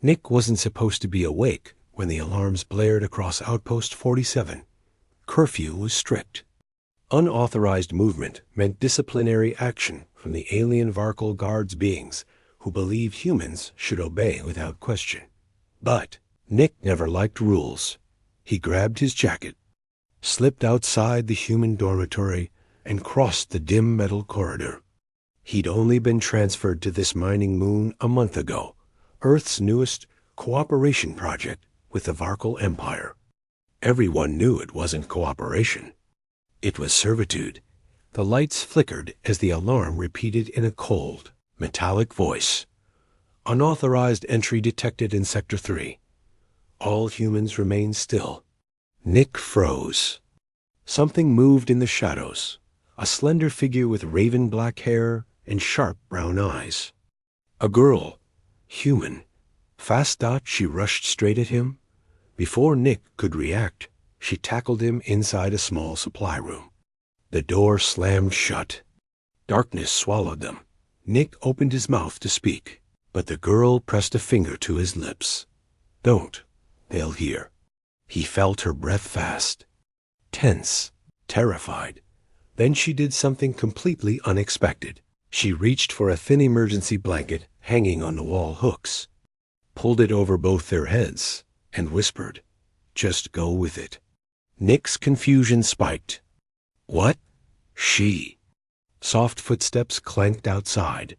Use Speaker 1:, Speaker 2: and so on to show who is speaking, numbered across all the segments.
Speaker 1: Nick wasn't supposed to be awake when the alarms blared across Outpost 47. Curfew was strict. Unauthorized movement meant disciplinary action from the alien Varkal Guards beings who believe humans should obey without question. But Nick never liked rules. He grabbed his jacket, slipped outside the human dormitory, and crossed the dim metal corridor. He'd only been transferred to this mining moon a month ago, Earth's newest cooperation project with the Varkal Empire. Everyone knew it wasn't cooperation. It was servitude. The lights flickered as the alarm repeated in a cold, metallic voice. Unauthorized entry detected in Sector 3. All humans remain still. Nick froze. Something moved in the shadows, a slender figure with raven black hair and sharp brown eyes. A girl, human. Fast dot, she rushed straight at him. Before Nick could react, she tackled him inside a small supply room. The door slammed shut. Darkness swallowed them. Nick opened his mouth to speak, but the girl pressed a finger to his lips. Don't. They'll hear. He felt her breath fast. Tense, terrified. Then she did something completely unexpected. She reached for a thin emergency blanket hanging on the wall hooks, pulled it over both their heads, and whispered, "Just go with it." Nick's confusion spiked. What? She. Soft footsteps clanked outside.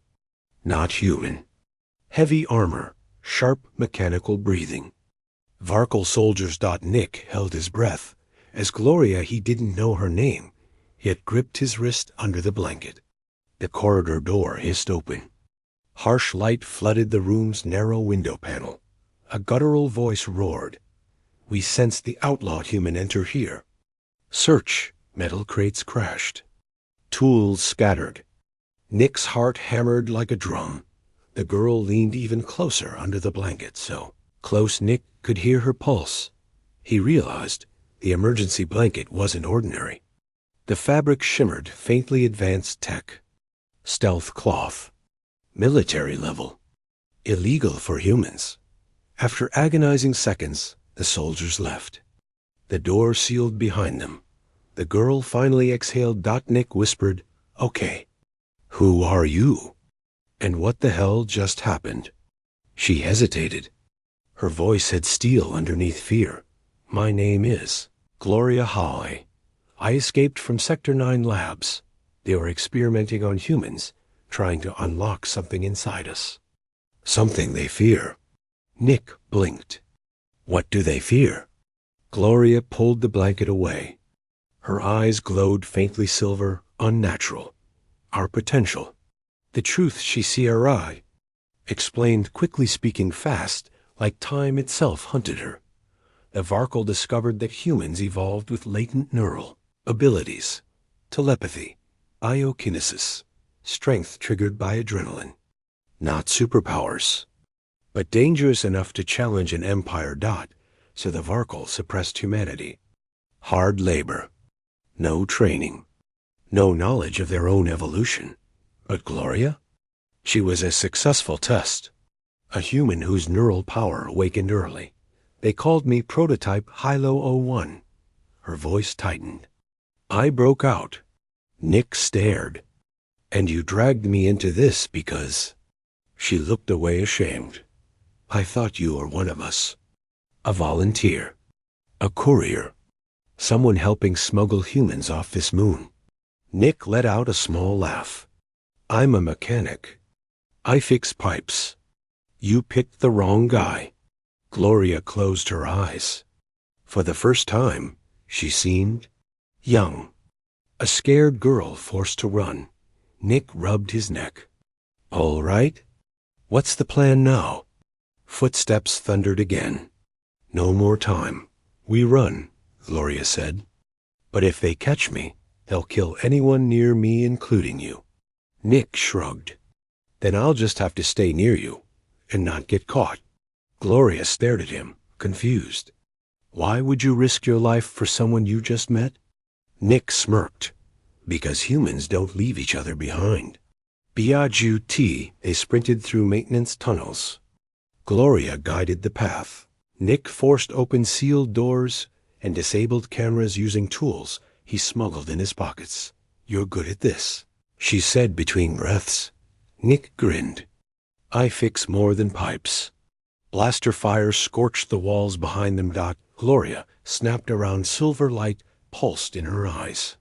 Speaker 1: Not human. Heavy armor, sharp mechanical breathing. Varkal soldiers. Nick held his breath, as Gloria, he didn't know her name, yet gripped his wrist under the blanket. The corridor door hissed open. Harsh light flooded the room's narrow window panel. A guttural voice roared. We sensed the outlawed human enter here. Search. Metal crates crashed. Tools scattered. Nick's heart hammered like a drum. The girl leaned even closer under the blanket, so close Nick could hear her pulse. He realized the emergency blanket wasn't ordinary. The fabric shimmered faintly advanced tech. Stealth cloth. Military level. Illegal for humans. After agonizing seconds, the soldiers left. The door sealed behind them. The girl finally exhaled. Nick whispered, "Okay. Who are you? And what the hell just happened?" She hesitated. Her voice had steel underneath fear. My name is Gloria Howe. I escaped from Sector 9 labs. They were experimenting on humans, trying to unlock something inside us. Something they fear. Nick blinked. What do they fear? Gloria pulled the blanket away. Her eyes glowed faintly silver, unnatural. Our potential. The truth she CRI. Explained quickly, speaking fast, like time itself hunted her. The Varkal discovered that humans evolved with latent neural abilities, telepathy, iokinesis, strength triggered by adrenaline. Not superpowers, but dangerous enough to challenge an empire. So the Varkal suppressed humanity. Hard labor. No training. No knowledge of their own evolution. But Gloria? She was a successful test. A human whose neural power awakened early. They called me Prototype Hilo 01. Her voice tightened. I broke out. Nick stared. And you dragged me into this because... She looked away ashamed. I thought you were one of us. A volunteer. A courier. Someone helping smuggle humans off this moon. Nick let out a small laugh. I'm a mechanic. I fix pipes. You picked the wrong guy. Gloria closed her eyes. For the first time, she seemed young. A scared girl forced to run. Nick rubbed his neck. All right. What's the plan now? Footsteps thundered again. No more time. We run, Gloria said. But if they catch me, they'll kill anyone near me, including you. Nick shrugged. Then I'll just have to stay near you and not get caught. Gloria stared at him, confused. Why would you risk your life for someone you just met? Nick smirked. Because humans don't leave each other behind. Biaju T, they sprinted through maintenance tunnels. Gloria guided the path. Nick forced open sealed doors and disabled cameras using tools he smuggled in his pockets. "You're good at this," she said between breaths. Nick grinned. "I fix more than pipes." Blaster fire scorched the walls behind them. Gloria snapped around. Silver light pulsed in her eyes.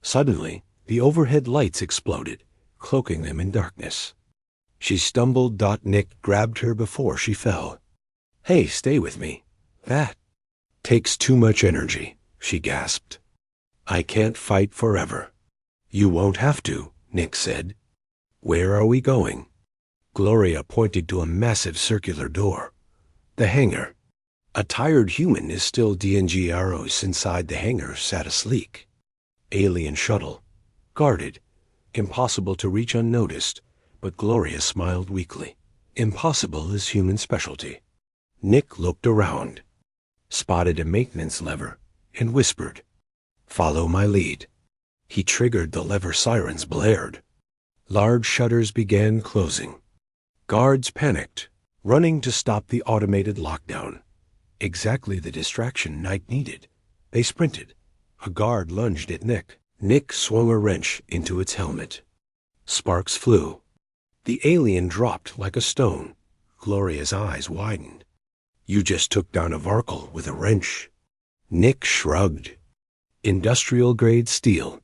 Speaker 1: Suddenly, the overhead lights exploded, cloaking them in darkness. She stumbled. Nick grabbed her before she fell. "Hey, stay with me. That takes too much energy," she gasped. "I can't fight forever." "You won't have to," Nick said. "Where are we going?" Gloria pointed to a massive circular door. "The hangar." A tired human is still DNGROs inside the hangar sat a sleek alien shuttle, guarded, impossible to reach unnoticed, but Gloria smiled weakly. Impossible is human specialty. Nick looked around, spotted a maintenance lever, and whispered, "Follow my lead." He triggered the lever. Sirens blared. Large shutters began closing. Guards panicked, running to stop the automated lockdown. Exactly the distraction Night needed. They sprinted. A guard lunged at Nick. Nick swung a wrench into its helmet. Sparks flew. The alien dropped like a stone. Gloria's eyes widened. "You just took down a Varkle with a wrench." Nick shrugged. Industrial-grade steel.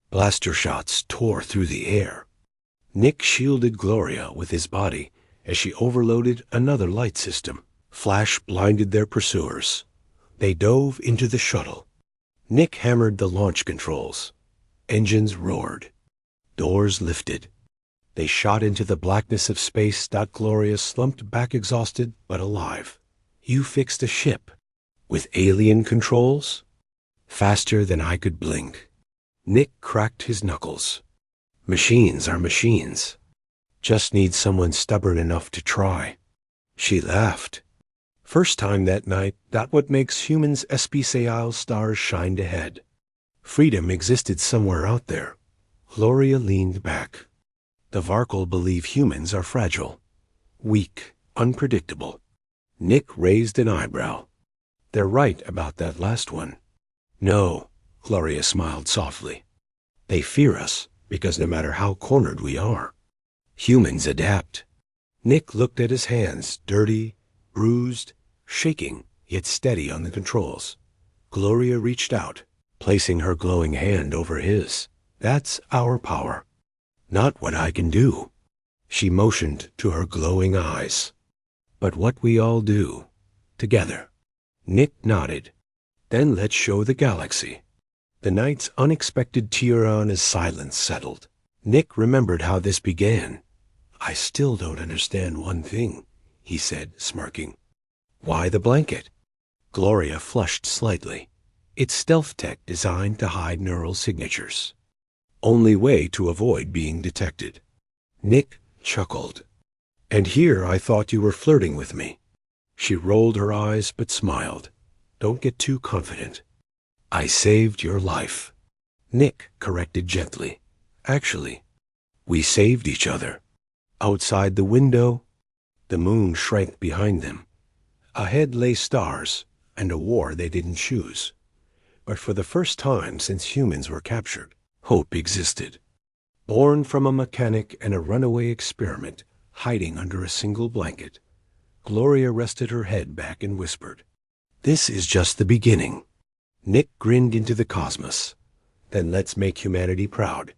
Speaker 1: Blaster shots tore through the air. Nick shielded Gloria with his body as she overloaded another light system. Flash blinded their pursuers. They dove into the shuttle. Nick hammered the launch controls. Engines roared. Doors lifted. They shot into the blackness of space. Gloria slumped back exhausted but alive. "You fixed a ship with alien controls?" "Faster than I could blink." Nick cracked his knuckles. "Machines are machines. Just need someone stubborn enough to try." She laughed. First time that night, that what makes humans especial stars shined ahead. Freedom existed somewhere out there. Gloria leaned back. The Varkle believe humans are fragile, weak, unpredictable. Nick raised an eyebrow. "They're right about that last one." "No," Gloria smiled softly. "They fear us because no matter how cornered we are, humans adapt." Nick looked at his hands, dirty, bruised, shaking, yet steady on the controls. Gloria reached out, placing her glowing hand over his. "That's our power. Not what I can do." She motioned to her glowing eyes. "But what we all do, together." Nick nodded. "Then let's show the galaxy." The night's unexpected Tiran as silence settled. Nick remembered how this began. "I still don't understand one thing," he said, smirking. "Why the blanket?" Gloria flushed slightly. "It's stealth tech designed to hide neural signatures. Only way to avoid being detected." Nick chuckled. "And here I thought you were flirting with me." She rolled her eyes but smiled. "Don't get too confident." "I saved your life," Nick corrected gently. "Actually, we saved each other." Outside the window, the moon shrank behind them. Ahead lay stars and a war they didn't choose. But for the first time since humans were captured, hope existed. Born from a mechanic and a runaway experiment, hiding under a single blanket, Gloria rested her head back and whispered, "This is just the beginning." Nick grinned into the cosmos. "Then let's make humanity proud."